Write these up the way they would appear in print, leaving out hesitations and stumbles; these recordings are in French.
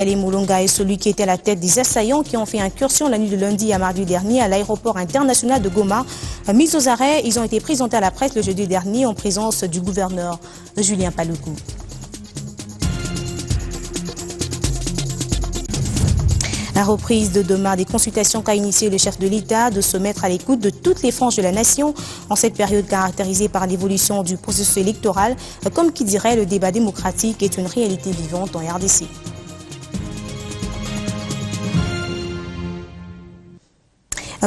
Ali Moulonga est celui qui était à la tête des assaillants qui ont fait incursion la nuit de lundi à mardi dernier à l'aéroport international de Goma. Mis aux arrêts, ils ont été présentés à la presse le jeudi dernier en présence du gouverneur Julien Paluku. La reprise de demain des consultations qu'a initié le chef de l'État de se mettre à l'écoute de toutes les franges de la nation en cette période caractérisée par l'évolution du processus électoral. Comme qui dirait, le débat démocratique est une réalité vivante en RDC.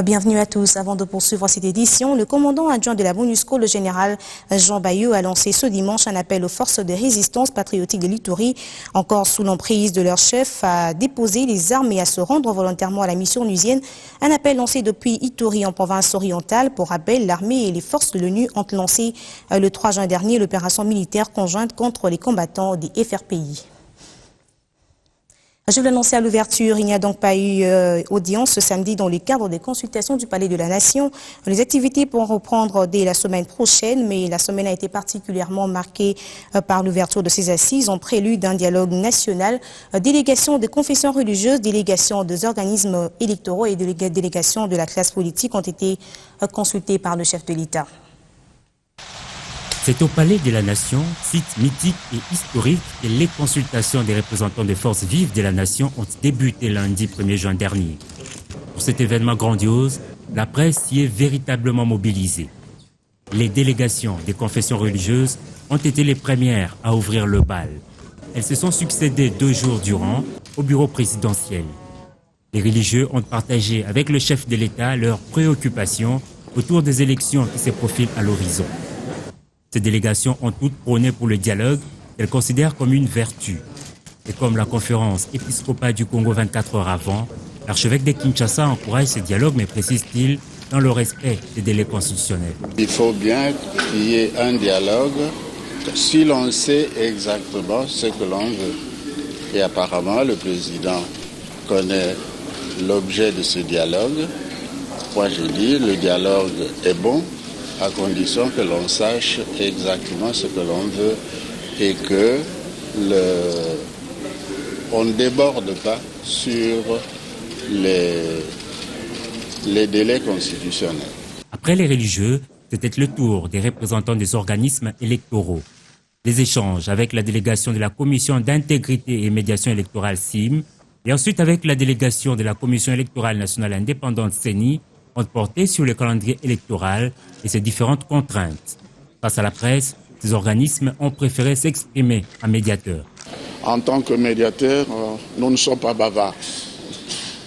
Bienvenue à tous. Avant de poursuivre cette édition, le commandant adjoint de la MONUSCO, le général Jean Bayeux, a lancé ce dimanche un appel aux forces de résistance patriotique de l'Ituri, encore sous l'emprise de leur chef, à déposer les armes et à se rendre volontairement à la mission onusienne. Un appel lancé depuis Ituri en province orientale. Pour rappel, l'armée et les forces de l'ONU ont lancé le 3 juin dernier l'opération militaire conjointe contre les combattants des FRPI. Je vous l'annonçais à l'ouverture, il n'y a donc pas eu audience ce samedi dans le cadre des consultations du Palais de la Nation. Les activités pourront reprendre dès la semaine prochaine, mais la semaine a été particulièrement marquée par l'ouverture de ces assises en prélude d'un dialogue national. Délégation des confessions religieuses, délégation des organismes électoraux et délégation de la classe politique ont été consultées par le chef de l'État. C'est au Palais de la Nation, site mythique et historique, que les consultations des représentants des forces vives de la Nation ont débuté lundi 1er juin dernier. Pour cet événement grandiose, la presse y est véritablement mobilisée. Les délégations des confessions religieuses ont été les premières à ouvrir le bal. Elles se sont succédées 2 jours durant au bureau présidentiel. Les religieux ont partagé avec le chef de l'État leurs préoccupations autour des élections qui se profilent à l'horizon. Ces délégations ont toutes prôné pour le dialogue qu'elles considèrent comme une vertu. Et comme la conférence épiscopale du Congo 24 heures avant, l'archevêque de Kinshasa encourage ce dialogue, mais précise-t-il, dans le respect des délais constitutionnels. Il faut bien qu'il y ait un dialogue si l'on sait exactement ce que l'on veut. Et apparemment, le président connaît l'objet de ce dialogue. Moi, je dis, le dialogue est bon, à condition que l'on sache exactement ce que l'on veut et que on ne déborde pas sur les délais constitutionnels. Après les religieux, c'était le tour des représentants des organismes électoraux. Les échanges avec la délégation de la Commission d'intégrité et médiation électorale CIM et ensuite avec la délégation de la Commission électorale nationale indépendante CENI ont porté sur le calendrier électoral et ses différentes contraintes. Face à la presse, ces organismes ont préféré s'exprimer en médiateurs. En tant que médiateurs, nous ne sommes pas bavards.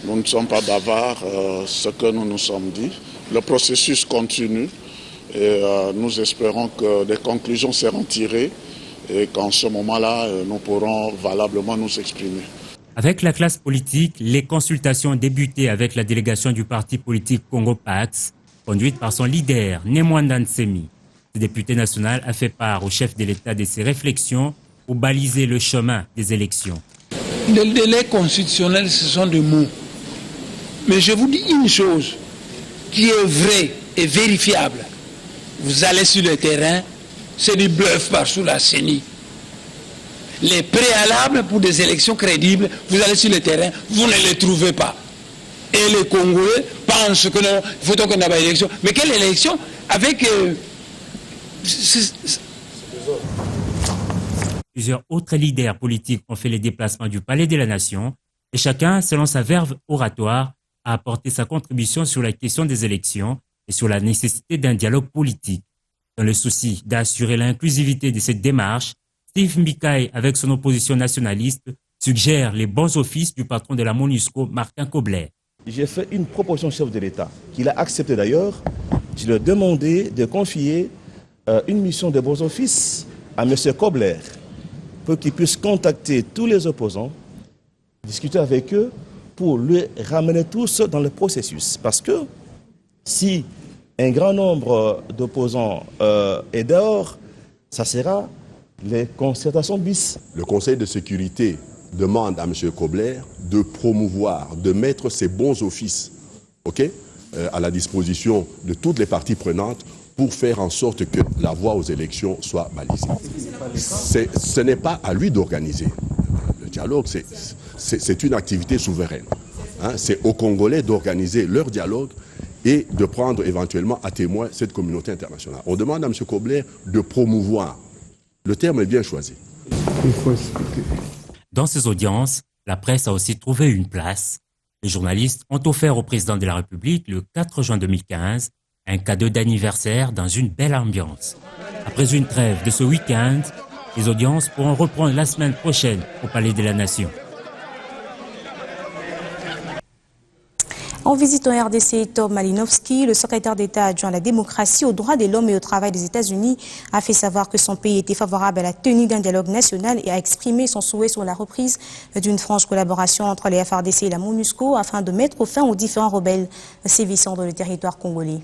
Nous ne sommes pas bavards, ce que nous nous sommes dit. Le processus continue et nous espérons que des conclusions seront tirées et qu'en ce moment-là, nous pourrons valablement nous exprimer. Avec la classe politique, les consultations ont débuté avec la délégation du parti politique Congo PAX, conduite par son leader, Nemwanda Nsemi. Le député national a fait part au chef de l'État de ses réflexions pour baliser le chemin des élections. Les délais constitutionnels, ce sont des mots. Mais je vous dis une chose qui est vraie et vérifiable. Vous allez sur le terrain, c'est du bluff par sous la CENI. Les préalables pour des élections crédibles, vous allez sur le terrain, vous ne les trouvez pas. Et les Congolais pensent que non, il faut donc qu'on ait pas d'élection. Mais quelle élection avec... Plusieurs autres leaders politiques ont fait les déplacements du Palais de la Nation et chacun, selon sa verve oratoire, a apporté sa contribution sur la question des élections et sur la nécessité d'un dialogue politique. Dans le souci d'assurer l'inclusivité de cette démarche, Steve Mbikaï, avec son opposition nationaliste, suggère les bons offices du patron de la MONUSCO, Martin Kobler. J'ai fait une proposition au chef de l'État, qu'il a accepté d'ailleurs. Je lui ai demandé de confier une mission de bons offices à M. Kobler pour qu'il puisse contacter tous les opposants, discuter avec eux pour les ramener tous dans le processus. Parce que si un grand nombre d'opposants est dehors, ça sera les concertations bis. Le Conseil de sécurité demande à M. Kobler de promouvoir, de mettre ses bons offices à la disposition de toutes les parties prenantes pour faire en sorte que la voie aux élections soit balisée. Ce n'est pas à lui d'organiser le dialogue, c'est une activité souveraine. Hein, c'est aux Congolais d'organiser leur dialogue et de prendre éventuellement à témoin cette communauté internationale. On demande à M. Kobler de promouvoir. Le terme est bien choisi. Dans ces audiences, la presse a aussi trouvé une place. Les journalistes ont offert au président de la République, le 4 juin 2015, un cadeau d'anniversaire dans une belle ambiance. Après une trêve de ce week-end, les audiences pourront reprendre la semaine prochaine au Palais de la Nation. En visite en RDC, Tom Malinowski, le secrétaire d'État adjoint à la démocratie, aux droits de l'homme et au travail des États-Unis, a fait savoir que son pays était favorable à la tenue d'un dialogue national et a exprimé son souhait sur la reprise d'une franche collaboration entre les FARDC et la MONUSCO afin de mettre fin aux différents rebelles sévissant dans le territoire congolais.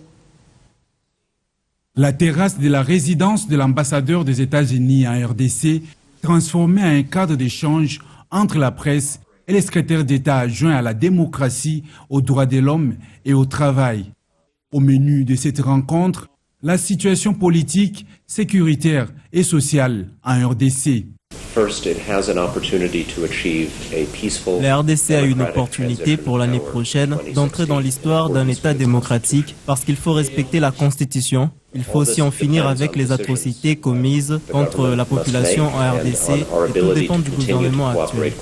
La terrasse de la résidence de l'ambassadeur des États-Unis en RDC, transformée en un cadre d'échange entre la presse et les secrétaires d'État adjoints à la démocratie, aux droits de l'homme et au travail. Au menu de cette rencontre, la situation politique, sécuritaire et sociale en RDC. La RDC a une opportunité pour l'année prochaine d'entrer dans l'histoire d'un État démocratique parce qu'il faut respecter la Constitution. Il faut aussi en finir avec les atrocités commises contre la population en RDC et tout dépend du gouvernement actuel.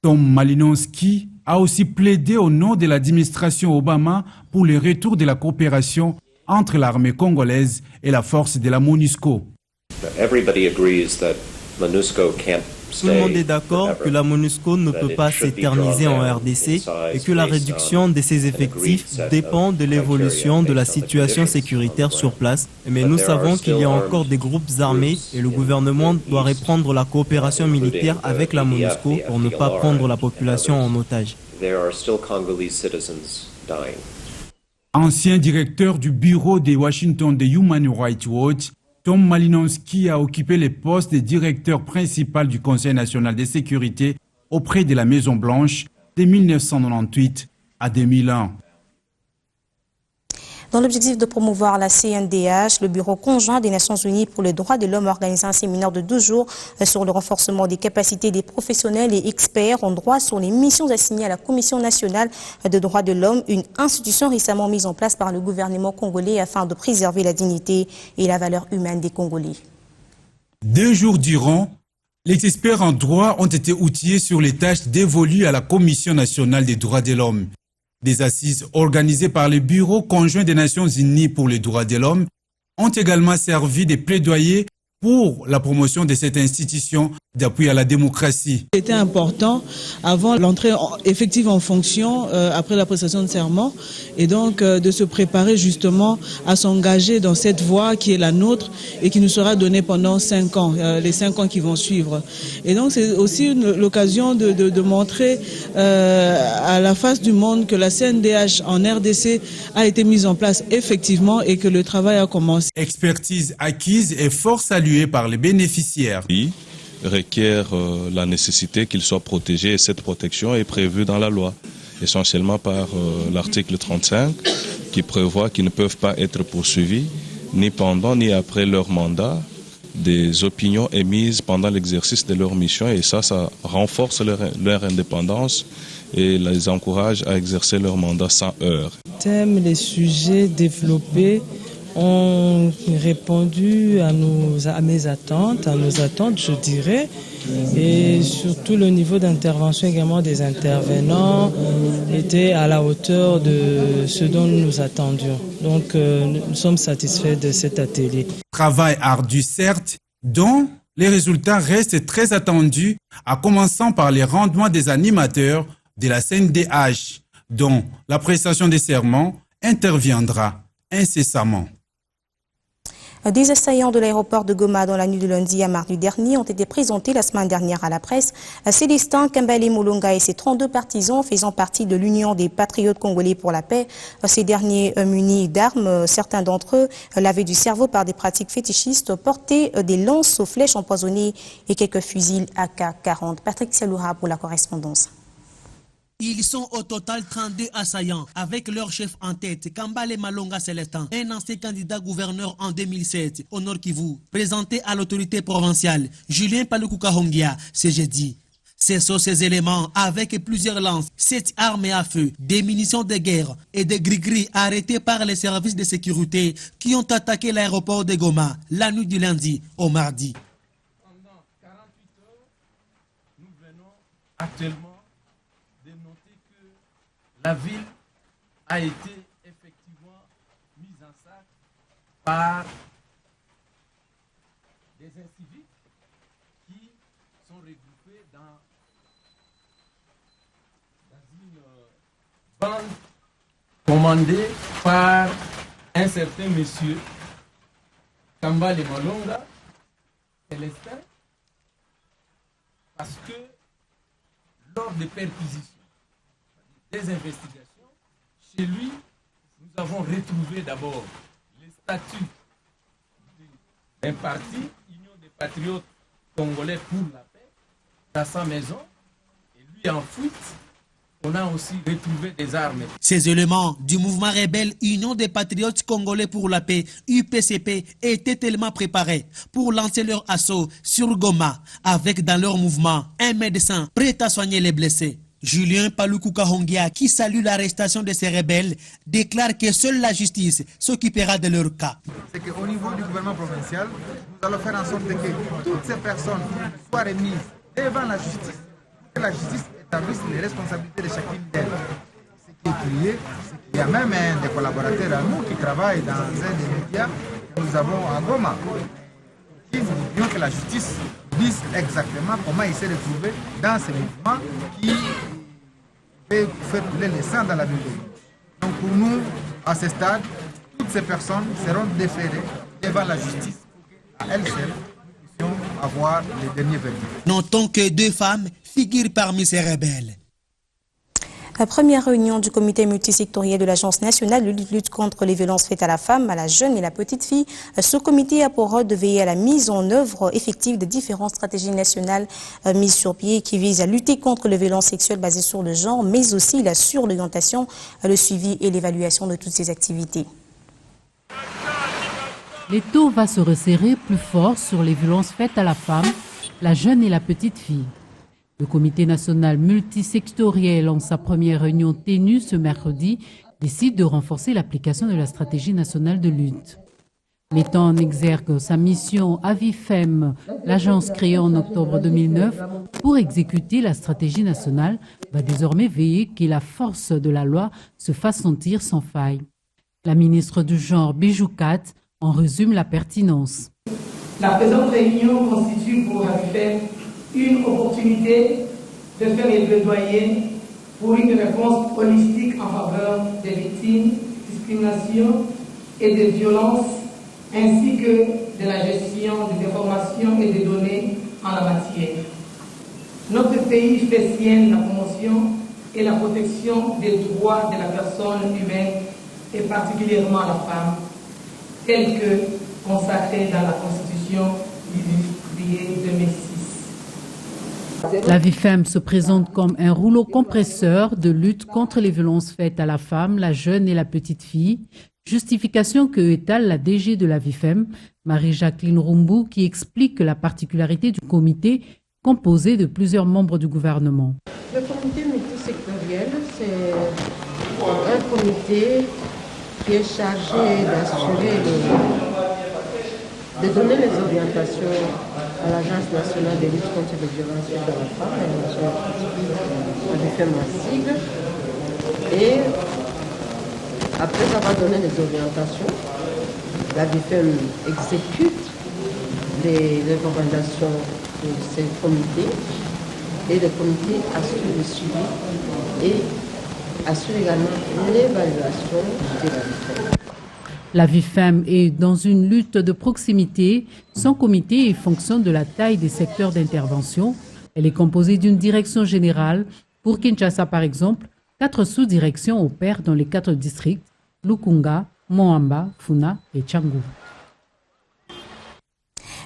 Tom Malinowski a aussi plaidé au nom de l'administration Obama pour le retour de la coopération entre l'armée congolaise et la force de la MONUSCO. Tout le monde est d'accord que la MONUSCO ne peut pas s'éterniser en RDC et que la réduction de ses effectifs dépend de l'évolution de la situation sécuritaire sur place. Mais nous savons qu'il y a encore des groupes armés et le gouvernement doit reprendre la coopération militaire avec la MONUSCO pour ne pas prendre la population en otage. Ancien directeur du bureau de Washington de Human Rights Watch, Tom Malinowski a occupé le poste de directeur principal du Conseil national de sécurité auprès de la Maison-Blanche de 1998 à 2001. Dans l'objectif de promouvoir la CNDH, le Bureau conjoint des Nations Unies pour les droits de l'homme organise un séminaire de 2 jours sur le renforcement des capacités des professionnels et experts en droit sur les missions assignées à la Commission nationale des droits de l'homme, une institution récemment mise en place par le gouvernement congolais afin de préserver la dignité et la valeur humaine des Congolais. 2 jours durant, les experts en droit ont été outillés sur les tâches dévolues à la Commission nationale des droits de l'homme. Des assises organisées par le Bureau conjoint des Nations Unies pour les droits de l'homme ont également servi de plaidoyer pour la promotion de cette institution d'appui à la démocratie. C'était important avant l'entrée effective en fonction, après la prestation de serment, et donc de se préparer justement à s'engager dans cette voie qui est la nôtre et qui nous sera donnée pendant 5 ans, les 5 ans qui vont suivre. Et donc c'est aussi l'occasion de montrer à la face du monde que la CNDH en RDC a été mise en place effectivement et que le travail a commencé. Expertise acquise et fort saluée par les bénéficiaires. Requiert la nécessité qu'ils soient protégés et cette protection est prévue dans la loi, essentiellement par l'article 35 qui prévoit qu'ils ne peuvent pas être poursuivis ni pendant ni après leur mandat des opinions émises pendant l'exercice de leur mission et ça renforce leur indépendance et les encourage à exercer leur mandat sans heurts. Les sujets développés ont répondu à mes attentes, je dirais, et surtout le niveau d'intervention également des intervenants était à la hauteur de ce dont nous attendions. Donc nous sommes satisfaits de cet atelier. Travail ardu certes, dont les résultats restent très attendus, à commencer par les rendements des animateurs de la CNDH, dont la prestation des serments interviendra incessamment. Des assaillants de l'aéroport de Goma dans la nuit de lundi à mardi dernier ont été présentés la semaine dernière à la presse. Célestin Kambale Molonga et ses 32 partisans faisant partie de l'Union des patriotes congolais pour la paix. Ces derniers munis d'armes, certains d'entre eux lavés du cerveau par des pratiques fétichistes, portaient des lances aux flèches empoisonnées et quelques fusils AK-40. Patrick Sialoura pour la correspondance. Ils sont au total 32 assaillants, avec leur chef en tête, Kambale Malonga Célestin, un ancien candidat gouverneur en 2007 au Nord Kivu, présenté à l'autorité provinciale, Julien Palukuka Hongia, ce jeudi. Ce sont ces éléments avec plusieurs lances, 7 armes à feu, des munitions de guerre et des gris-gris arrêtés par les services de sécurité qui ont attaqué l'aéroport de Goma la nuit du lundi au mardi. Pendant 48 heures, nous venons actuellement de noter que la ville a été effectivement mise en sac par des incivils qui sont regroupés dans une bande commandée par un certain monsieur Kambale Malonga Célestin, parce que lors des perquisitions, des investigations, chez lui, nous avons retrouvé d'abord les statuts d'un parti, Union des Patriotes Congolais pour la paix, dans sa maison, et lui en fuite. On a aussi retrouvé des armes. Ces éléments du mouvement rebelle Union des Patriotes Congolais pour la paix, UPCP, étaient tellement préparés pour lancer leur assaut sur Goma, avec dans leur mouvement un médecin prêt à soigner les blessés. Julien Paluku Kahongia, qui salue l'arrestation de ces rebelles, déclare que seule la justice s'occupera de leur cas. C'est qu'au niveau du gouvernement provincial, nous allons faire en sorte que toutes ces personnes soient remises devant la justice, que la justice établisse les responsabilités de chacune d'elles. Ce qui est crié, c'est qu'il y a même des collaborateurs à nous qui travaillent dans un des médias que nous avons à Goma. Nous voudrions que la justice dise exactement comment il s'est retrouvé dans ce mouvement qui peut faire couler le sang dans la ville. Donc pour nous, à ce stade, toutes ces personnes seront déférées devant la justice. À elles seules, nous puissions avoir les derniers verdicts. Notons que 2 femmes figurent parmi ces rebelles. La première réunion du comité multisectoriel de l'Agence nationale de lutte contre les violences faites à la femme, à la jeune et à la petite fille. Ce comité a pour rôle de veiller à la mise en œuvre effective de différentes stratégies nationales mises sur pied qui visent à lutter contre les violences sexuelles basées sur le genre, mais aussi sur l'orientation, le suivi et l'évaluation de toutes ces activités. L'étau va se resserrer plus fort sur les violences faites à la femme, la jeune et la petite fille. Le comité national multisectoriel, en sa première réunion tenue ce mercredi, décide de renforcer l'application de la stratégie nationale de lutte. Mettant en exergue sa mission Avifem, l'agence créée en octobre 2009 pour exécuter la stratégie nationale, va désormais veiller que la force de la loi se fasse sentir sans faille. La ministre du genre Bijou Kat en résume la pertinence. La présente réunion constitue pour Avifem une opportunité de faire les plaidoyers pour une réponse holistique en faveur des victimes, discrimination et des violences, ainsi que de la gestion des informations et des données en la matière. Notre pays fait sienne la promotion et la protection des droits de la personne humaine et particulièrement la femme, tels que consacrés dans la Constitution du juillet 2006. La Vifem se présente comme un rouleau compresseur de lutte contre les violences faites à la femme, la jeune et la petite fille. Justification que étale la DG de la Vifem, Marie-Jacqueline Rumbou, qui explique la particularité du comité composé de plusieurs membres du gouvernement. Le comité multisectoriel, c'est un comité qui est chargé d'assurer de donner les orientations à l'Agence nationale de lutte contre les violences faites à la femme, la Vifem en sigle. Et après avoir donné les orientations, la Vifem exécute les recommandations de ces comités et le comité assure le suivi et assure également l'évaluation de la Vifem. La Vifem est dans une lutte de proximité. Son comité est fonction de la taille des secteurs d'intervention. Elle est composée d'une direction générale. Pour Kinshasa, par exemple, 4 sous-directions opèrent dans les 4 districts, Lukunga, Moamba, Funa et Tchangou.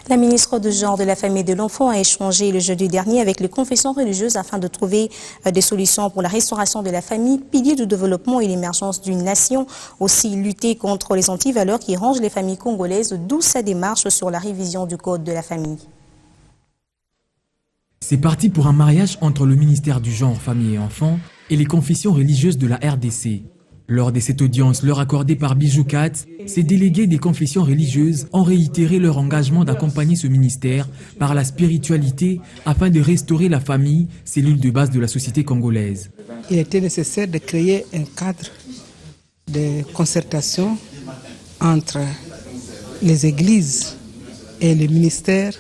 La ministre du Genre, de la Famille et de l'Enfant a échangé le jeudi dernier avec les confessions religieuses afin de trouver des solutions pour la restauration de la famille, pilier du développement et l'émergence d'une nation. Aussi lutter contre les antivaleurs qui rangent les familles congolaises, d'où sa démarche sur la révision du Code de la famille. C'est parti pour un mariage entre le ministère du Genre, Famille et Enfants et les confessions religieuses de la RDC. Lors de cette audience leur accordée par Bijou Kat, ces délégués des confessions religieuses ont réitéré leur engagement d'accompagner ce ministère par la spiritualité afin de restaurer la famille, cellule de base de la société congolaise. Il était nécessaire de créer un cadre de concertation entre les églises et les ministères,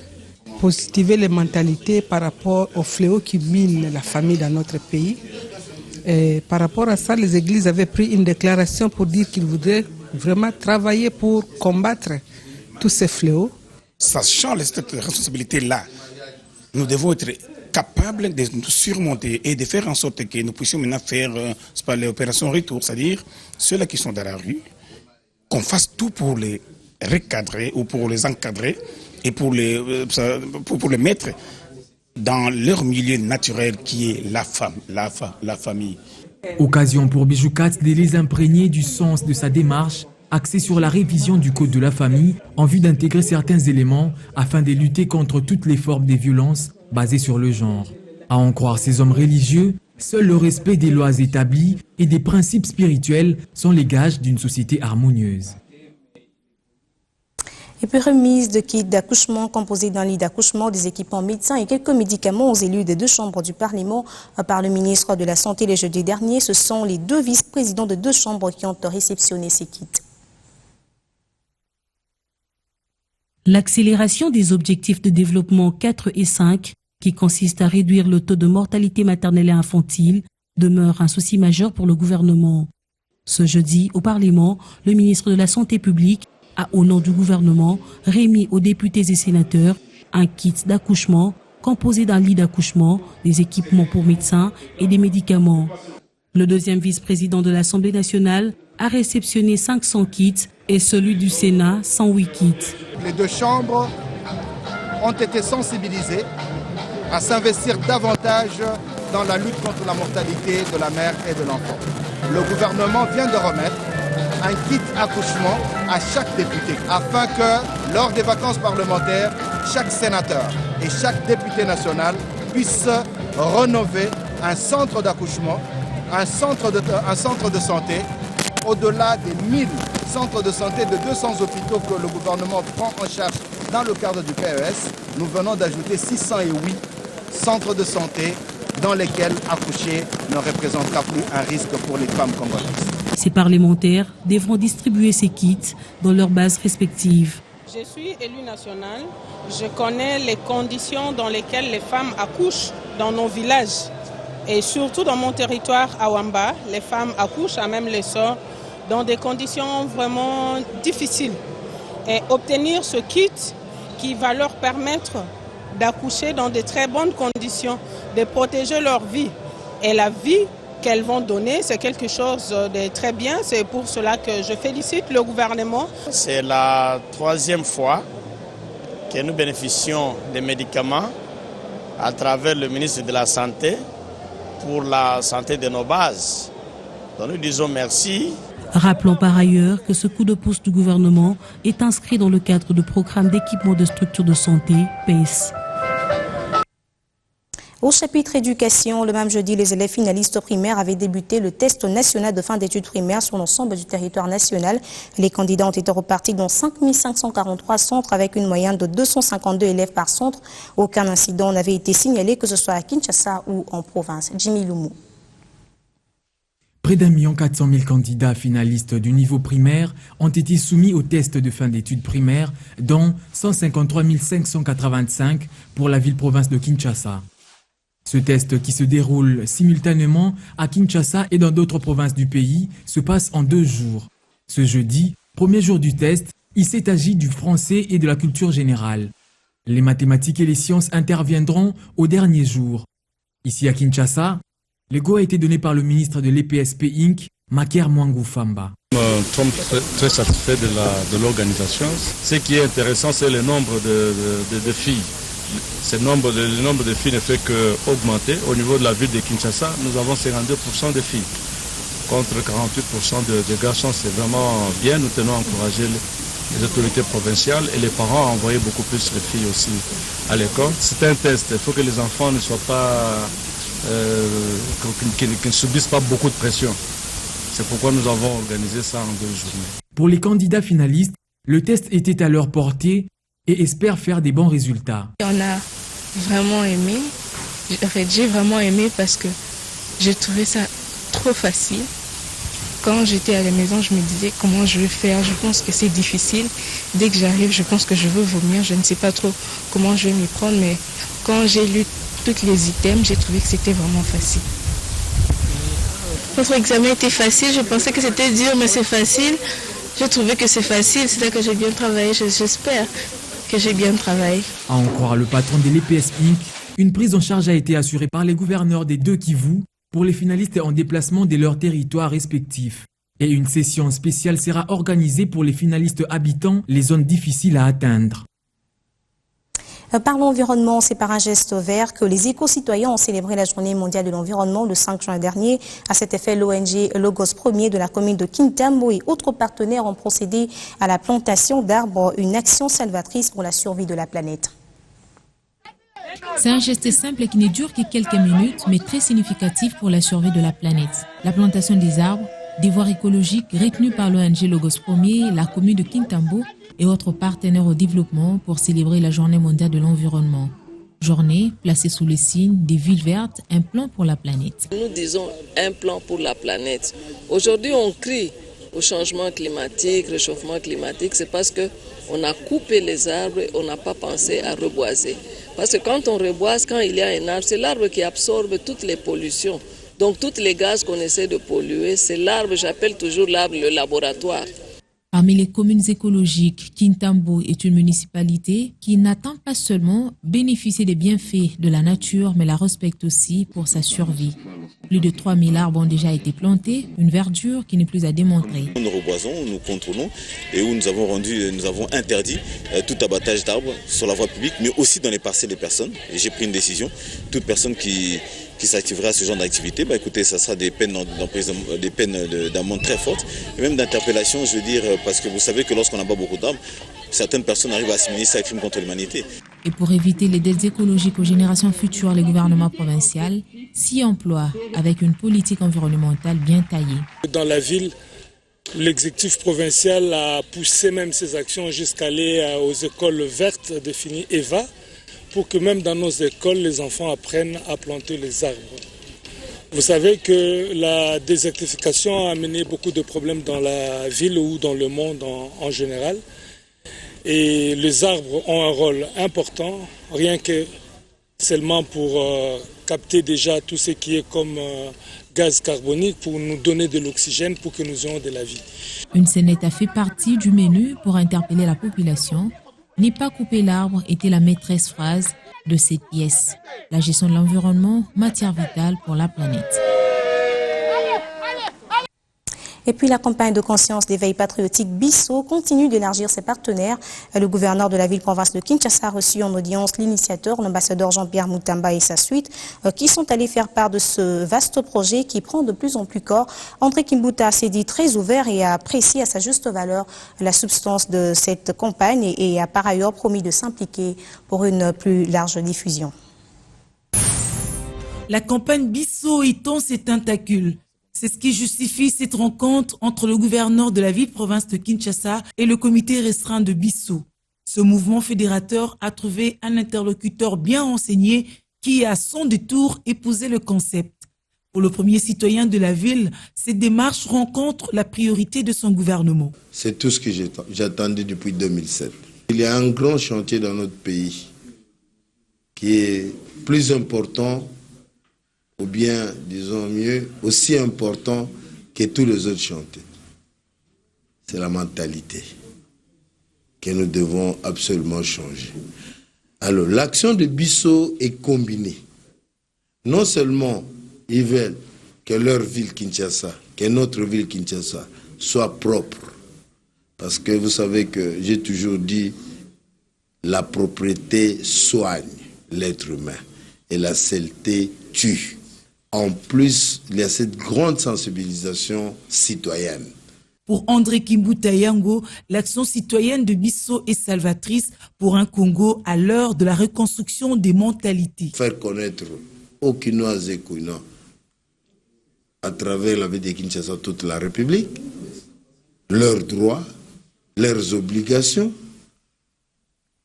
positiver les mentalités par rapport aux fléaux qui minent la famille dans notre pays. Et par rapport à ça, les églises avaient pris une déclaration pour dire qu'ils voudraient vraiment travailler pour combattre tous ces fléaux. Sachant cette responsabilité-là, nous devons être capables de nous surmonter et de faire en sorte que nous puissions maintenant faire l'opération retour, c'est-à-dire ceux-là qui sont dans la rue, qu'on fasse tout pour les recadrer ou pour les encadrer et pour les mettre dans leur milieu naturel qui est la femme, la famille. Occasion pour Bijou Kat de les imprégner du sens de sa démarche axée sur la révision du code de la famille en vue d'intégrer certains éléments afin de lutter contre toutes les formes de violences basées sur le genre. À en croire ces hommes religieux, seul le respect des lois établies et des principes spirituels sont les gages d'une société harmonieuse. Et puis remise de kits d'accouchement composés d'un lit d'accouchement, des équipements médecins et quelques médicaments aux élus des deux chambres du Parlement par le ministre de la Santé le jeudi dernier. Ce sont les deux vice-présidents de deux chambres qui ont réceptionné ces kits. L'accélération des objectifs de développement 4 et 5, qui consiste à réduire le taux de mortalité maternelle et infantile, demeure un souci majeur pour le gouvernement. Ce jeudi, au Parlement, le ministre de la Santé publique a, au nom du gouvernement, remis aux députés et sénateurs un kit d'accouchement composé d'un lit d'accouchement, des équipements pour médecins et des médicaments. Le deuxième vice-président de l'Assemblée nationale a réceptionné 500 kits et celui du Sénat 108 kits. Les deux chambres ont été sensibilisées à s'investir davantage dans la lutte contre la mortalité de la mère et de l'enfant. Le gouvernement vient de remettre un kit accouchement à chaque député, afin que, lors des vacances parlementaires, chaque sénateur et chaque député national puisse rénover un centre d'accouchement, un centre de santé, au-delà des 1000 centres de santé, de 200 hôpitaux que le gouvernement prend en charge dans le cadre du PES. Nous venons d'ajouter 608 centres de santé dans lesquels accoucher ne représentera plus un risque pour les femmes congolaises. Ces parlementaires devront distribuer ces kits dans leurs bases respectives. Je suis élue nationale, je connais les conditions dans lesquelles les femmes accouchent dans nos villages. Et surtout dans mon territoire, à Wamba, les femmes accouchent à même les sœurs dans des conditions vraiment difficiles. Et obtenir ce kit qui va leur permettre d'accoucher dans de très bonnes conditions, de protéger leur vie. Et la vie qu'elles vont donner, c'est quelque chose de très bien. C'est pour cela que je félicite le gouvernement. C'est la troisième fois que nous bénéficions des médicaments à travers le ministre de la Santé pour la santé de nos bases. Donc nous disons merci. Rappelons par ailleurs que ce coup de pouce du gouvernement est inscrit dans le cadre du programme d'équipement de structures de santé, PES. Au chapitre éducation, le même jeudi, les élèves finalistes primaires avaient débuté le test national de fin d'études primaires sur l'ensemble du territoire national. Les candidats ont été repartis dans 5543 centres avec une moyenne de 252 élèves par centre. Aucun incident n'avait été signalé, que ce soit à Kinshasa ou en province. Jimmy Loumou. Près d'1 400 000 candidats finalistes du niveau primaire ont été soumis au test de fin d'études primaires, dont 153 585 pour la ville-province de Kinshasa. Ce test, qui se déroule simultanément à Kinshasa et dans d'autres provinces du pays, se passe en 2 jours. Ce jeudi, premier jour du test, il s'est agi du français et de la culture générale. Les mathématiques et les sciences interviendront au dernier jour. Ici à Kinshasa, le go a été donné par le ministre de l'EPSP Inc., Maker Mwangou Famba. Nous sommes très satisfaits de l'organisation. Ce qui est intéressant, c'est le nombre de filles. Le nombre de filles ne fait qu'augmenter. Au niveau de la ville de Kinshasa, nous avons 52% de filles contre 48% de garçons. C'est vraiment bien. Nous tenons à encourager les autorités provinciales et les parents à envoyer beaucoup plus les filles aussi à l'école. C'est un test, il faut que les enfants ne soient pas, qu'ils ne subissent pas beaucoup de pression. C'est pourquoi nous avons organisé ça en 2 journées. Pour les candidats finalistes, le test était à leur portée et espèrent faire des bons résultats. On a vraiment aimé. En fait, j'ai vraiment aimé parce que j'ai trouvé ça trop facile. Quand j'étais à la maison, je me disais comment je vais faire. Je pense que c'est difficile. Dès que j'arrive, je pense que je veux vomir. Je ne sais pas trop comment je vais m'y prendre. Mais quand j'ai lu tous les items, j'ai trouvé que c'était vraiment facile. Notre examen était facile. Je pensais que c'était dur, mais c'est facile. J'ai trouvé que c'est facile. C'est ça que j'ai bien travaillé. J'espère que j'ai bien travaillé. À en croire le patron de l'EPS Inc., une prise en charge a été assurée par les gouverneurs des 2 Kivu pour les finalistes en déplacement de leurs territoires respectifs. Et une session spéciale sera organisée pour les finalistes habitant les zones difficiles à atteindre. Parlons environnement, c'est par un geste vert que les éco-citoyens ont célébré la journée mondiale de l'environnement le 5 juin dernier. À cet effet, l'ONG Logos Premier de la commune de Kintambo et autres partenaires ont procédé à la plantation d'arbres, une action salvatrice pour la survie de la planète. C'est un geste simple qui ne dure que quelques minutes, mais très significatif pour la survie de la planète. La plantation des arbres, devoir écologique retenu par l'ONG Logos Premier, la commune de Kintambo et autres partenaires au développement pour célébrer la journée mondiale de l'environnement. Journée placée sous le signe des villes vertes, un plan pour la planète. Nous disons un plan pour la planète. Aujourd'hui, on crie au changement climatique, réchauffement climatique, c'est parce qu'on a coupé les arbres et on n'a pas pensé à reboiser. Parce que quand on reboise, quand il y a un arbre, c'est l'arbre qui absorbe toutes les pollutions. Donc, tous les gaz qu'on essaie de polluer, c'est l'arbre, j'appelle toujours l'arbre le laboratoire. Parmi les communes écologiques, Kintambo est une municipalité qui n'attend pas seulement bénéficier des bienfaits de la nature, mais la respecte aussi pour sa survie. Plus de 3000 arbres ont déjà été plantés, une verdure qui n'est plus à démontrer. Nous reboisons, nous contrôlons et où nous avons interdit tout abattage d'arbres sur la voie publique, mais aussi dans les parcelles des personnes. Et j'ai pris une décision, toute personne qui s'activera à ce genre d'activité, écoutez, ça sera des peines d'amende très fortes, et même d'interpellation, je veux dire, parce que vous savez que lorsqu'on abat beaucoup d'arbres, certaines personnes arrivent à assimiler ça à un crime contre l'humanité. Et pour éviter les dettes écologiques aux générations futures, les gouvernements provinciaux s'y emploient avec une politique environnementale bien taillée. Dans la ville, l'exécutif provincial a poussé même ses actions jusqu'à aller aux écoles vertes définies EVA, pour que même dans nos écoles, les enfants apprennent à planter les arbres. Vous savez que la désertification a amené beaucoup de problèmes dans la ville ou dans le monde en général. Et les arbres ont un rôle important, rien que seulement pour capter déjà tout ce qui est comme gaz carbonique, pour nous donner de l'oxygène, pour que nous ayons de la vie. Une scénette a fait partie du menu pour interpeller la population. Ne pas couper l'arbre était la maîtresse phrase de cette pièce. La gestion de l'environnement, matière vitale pour la planète. Et puis la campagne de conscience d'éveil patriotique Bissau continue d'élargir ses partenaires. Le gouverneur de la ville-province de Kinshasa a reçu en audience l'initiateur, l'ambassadeur Jean-Pierre Moutamba et sa suite, qui sont allés faire part de ce vaste projet qui prend de plus en plus corps. André Kimbuta s'est dit très ouvert et a apprécié à sa juste valeur la substance de cette campagne et a par ailleurs promis de s'impliquer pour une plus large diffusion. La campagne Bissau étend ses tentacules. C'est ce qui justifie cette rencontre entre le gouverneur de la ville-province de Kinshasa et le comité restreint de Bissau. Ce mouvement fédérateur a trouvé un interlocuteur bien renseigné qui, à son détour, épousait le concept. Pour le premier citoyen de la ville, cette démarche rencontre la priorité de son gouvernement. C'est tout ce que j'attendais depuis 2007. Il y a un grand chantier dans notre pays qui est plus important, ou bien, disons mieux, aussi important que tous les autres chantiers. C'est la mentalité que nous devons absolument changer. Alors, l'action de Bissau est combinée. Non seulement ils veulent que leur ville Kinshasa, que notre ville Kinshasa soit propre, parce que vous savez que j'ai toujours dit, la propreté soigne l'être humain et la saleté tue. En plus, il y a cette grande sensibilisation citoyenne. Pour André Kimbuta Yango, l'action citoyenne de Bissau est salvatrice pour un Congo à l'heure de la reconstruction des mentalités. Faire connaître aux Kinois et Kouinois à travers la ville de Kinshasa, toute la République, leurs droits, leurs obligations.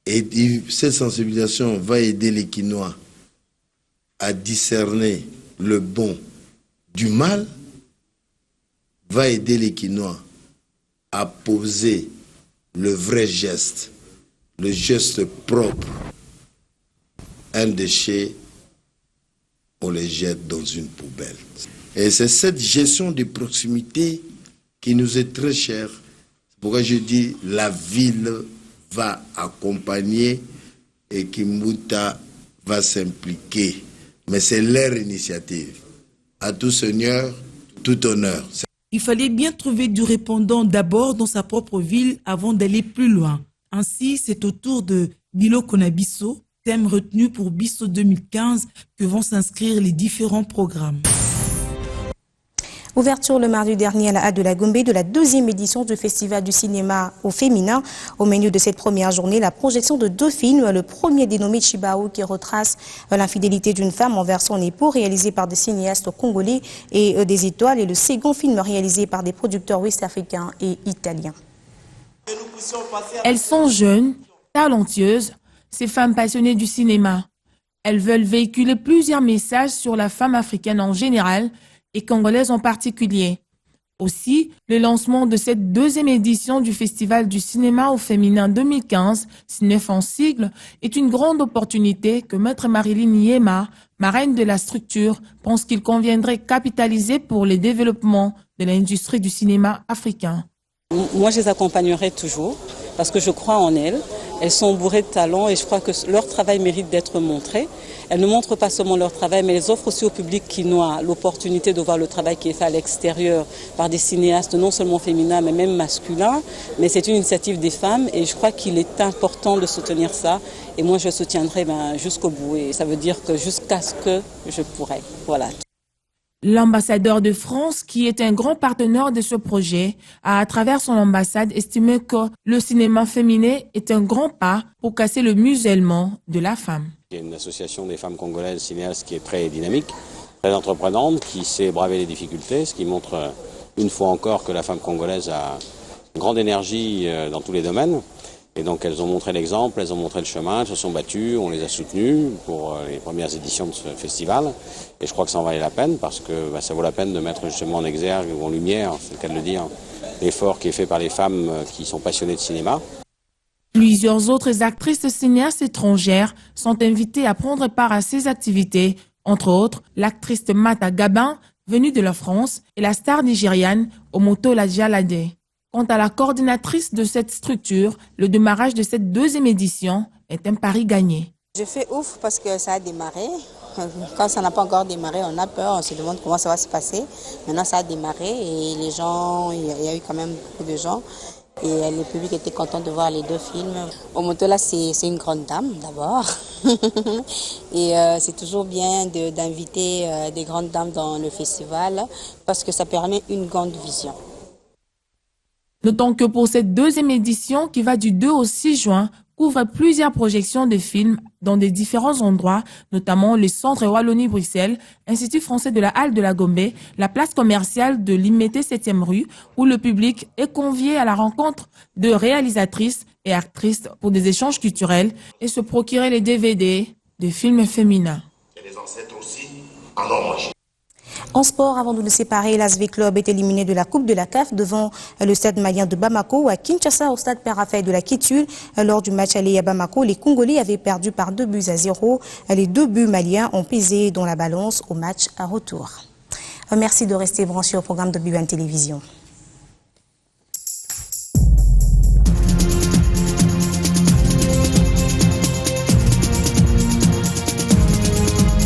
Et cette sensibilisation va aider les Kinois à discerner le bon du mal, va aider les Kinois à poser le vrai geste, le geste propre. Un déchet, on les jette dans une poubelle. Et c'est cette gestion de proximité qui nous est très chère. C'est pourquoi je dis la ville va accompagner et Kimbuta va s'impliquer. Mais c'est leur initiative. À tout seigneur, tout honneur. Il fallait bien trouver du répondant d'abord dans sa propre ville avant d'aller plus loin. Ainsi, c'est au tour de Bilokona Bissau, thème retenu pour Bissau 2015, que vont s'inscrire les différents programmes. Ouverture le mardi dernier à la Halle de la Gombe de la 2e édition du Festival du cinéma au féminin. Au menu de cette première journée, la projection de 2 films. Le premier dénommé Chibao qui retrace l'infidélité d'une femme envers son époux, réalisé par des cinéastes congolais et des étoiles. Et le second film réalisé par des producteurs ouest-africains et italiens. Elles sont jeunes, talentueuses, ces femmes passionnées du cinéma. Elles veulent véhiculer plusieurs messages sur la femme africaine en général et congolaise en particulier. Aussi, le lancement de cette 2e édition du Festival du cinéma au féminin 2015, 9 en sigle, est une grande opportunité que Maître Marilyn Yema, marraine de la structure, pense qu'il conviendrait capitaliser pour le développement de l'industrie du cinéma africain. Moi, je les accompagnerai toujours parce que je crois en elles. Elles sont bourrées de talent et je crois que leur travail mérite d'être montré. Elles ne montrent pas seulement leur travail, mais elles offrent aussi au public quinois l'opportunité de voir le travail qui est fait à l'extérieur par des cinéastes non seulement féminins, mais même masculins. Mais c'est une initiative des femmes et je crois qu'il est important de soutenir ça. Et moi, je soutiendrai jusqu'au bout. Et ça veut dire que jusqu'à ce que je pourrai. Voilà. L'ambassadeur de France, qui est un grand partenaire de ce projet, a à travers son ambassade estimé que le cinéma féminin est un grand pas pour casser le musellement de la femme. Il y a une association des femmes congolaises cinéastes qui est très dynamique, très entreprenante, qui sait braver les difficultés, ce qui montre une fois encore que la femme congolaise a une grande énergie dans tous les domaines. Et donc elles ont montré l'exemple, elles ont montré le chemin, elles se sont battues, on les a soutenues pour les premières éditions de ce festival. Et je crois que ça en valait la peine parce que ça vaut la peine de mettre justement en exergue ou en lumière, c'est le cas de le dire, l'effort qui est fait par les femmes qui sont passionnées de cinéma. Plusieurs autres actrices cinéastes étrangères sont invitées à prendre part à ces activités, entre autres l'actrice Mata Gabin, venue de la France, et la star nigériane Omotola Jalade. Quant à la coordinatrice de cette structure, le démarrage de cette 2e édition est un pari gagné. Je fais ouf parce que ça a démarré. Quand ça n'a pas encore démarré, on a peur, on se demande comment ça va se passer. Maintenant, ça a démarré et les gens, il y a eu quand même beaucoup de gens. Et le public était content de voir les 2 films. Omotola, c'est une grande dame d'abord. Et c'est toujours bien d'inviter des grandes dames dans le festival parce que ça permet une grande vision. Notons que pour cette 2e édition qui va du 2 au 6 juin, couvre plusieurs projections de films dans des différents endroits, notamment le Centre Wallonie-Bruxelles, Institut français de la Halle de la Gombe, la place commerciale de l'Immété 7e rue, où le public est convié à la rencontre de réalisatrices et actrices pour des échanges culturels et se procurer les DVD de films féminins. Et les ancêtres aussi en ont mangé. En sport, avant de nous séparer, l'ASV Club est éliminé de la Coupe de la CAF devant le stade malien de Bamako. À Kinshasa, au stade Père Raphaël de la Kitule, lors du match aller à Bamako, les Congolais avaient perdu par 2-0. Les 2 buts maliens ont pesé dans la balance au match à retour. Merci de rester branchés au programme de BUN Télévision.